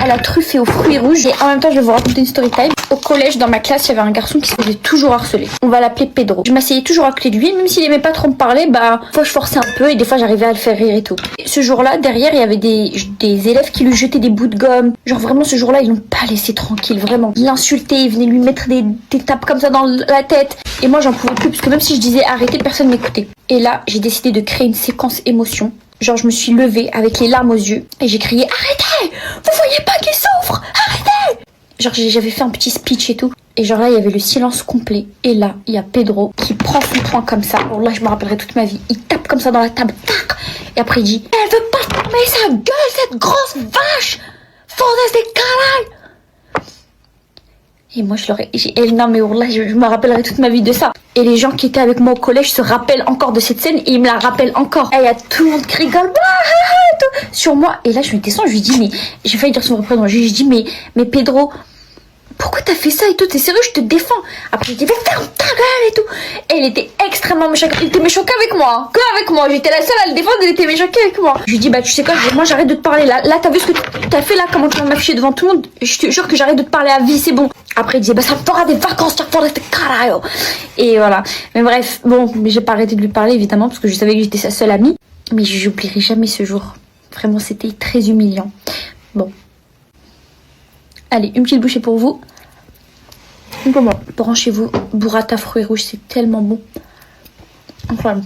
à la truffe et aux fruits rouges. Et en même temps, je vais vous raconter une story time. Au collège, dans ma classe, il y avait un garçon qui se faisait toujours harceler. On va l'appeler Pedro. Je m'asseyais toujours à côté de lui, même s'il aimait pas trop me parler, bah, des fois je forçais un peu et des fois j'arrivais à le faire rire et tout. Et ce jour-là, derrière, il y avait des élèves qui lui jetaient des bouts de gomme. Genre vraiment, ce jour-là, ils l'ont pas laissé tranquille, vraiment. Ils l'insultaient, ils venaient lui mettre des tapes comme ça dans la tête. Et moi, j'en pouvais plus, parce que même si je disais arrêtez, personne m'écoutait. Et là, j'ai décidé de créer une séquence émotion. Genre, je me suis levée avec les larmes aux yeux et j'ai crié arrêtez! Vous voyez pas qu'il souffre? Arrêtez! Genre, j'avais fait un petit speech et tout. Et genre là, il y avait le silence complet. Et là, il y a Pedro qui prend son poing comme ça. Alors là, je me rappellerai toute ma vie. Il tape comme ça dans la table. Tac! Et après, il dit elle veut pas fermer sa gueule, cette grosse vache! Foda des caray! Et moi, non, mais là, je me rappellerai toute ma vie de ça. Et les gens qui étaient avec moi au collège se rappellent encore de cette scène et ils me la rappellent encore. Et il y a tout le monde qui rigole sur moi. Et là, je lui descends, je lui dis, mais j'ai failli dire son vrai prénom. Je lui dis, mais Pedro, pourquoi t'as fait ça et tout? T'es sérieux? Je te défends. Après, il dit, mais ferme ta gueule et tout. Et il était extrêmement méchant. Il était méchant qu'avec moi. Que avec moi. J'étais la seule à le défendre. Il était méchant qu'avec moi. Je lui dis, bah, tu sais quoi? Moi, j'arrête de te parler là. Là, t'as vu ce que t'as fait là? Comment tu m'as affiché devant tout le monde? Je te jure que j'arrête de te parler à vie. C'est bon. Après, il disait, bah, ça me fera des vacances. Ça me fera des carajo. Et voilà. Mais bref. Bon, mais j'ai pas arrêté de lui parler, évidemment, parce que je savais que j'étais sa seule amie. Mais j'oublierai jamais ce jour. Vraiment, c'était très humiliant. Bon. Allez, une petite bouchée pour vous. Branchez-vous, burrata fruits rouges, c'est tellement bon. Incroyable.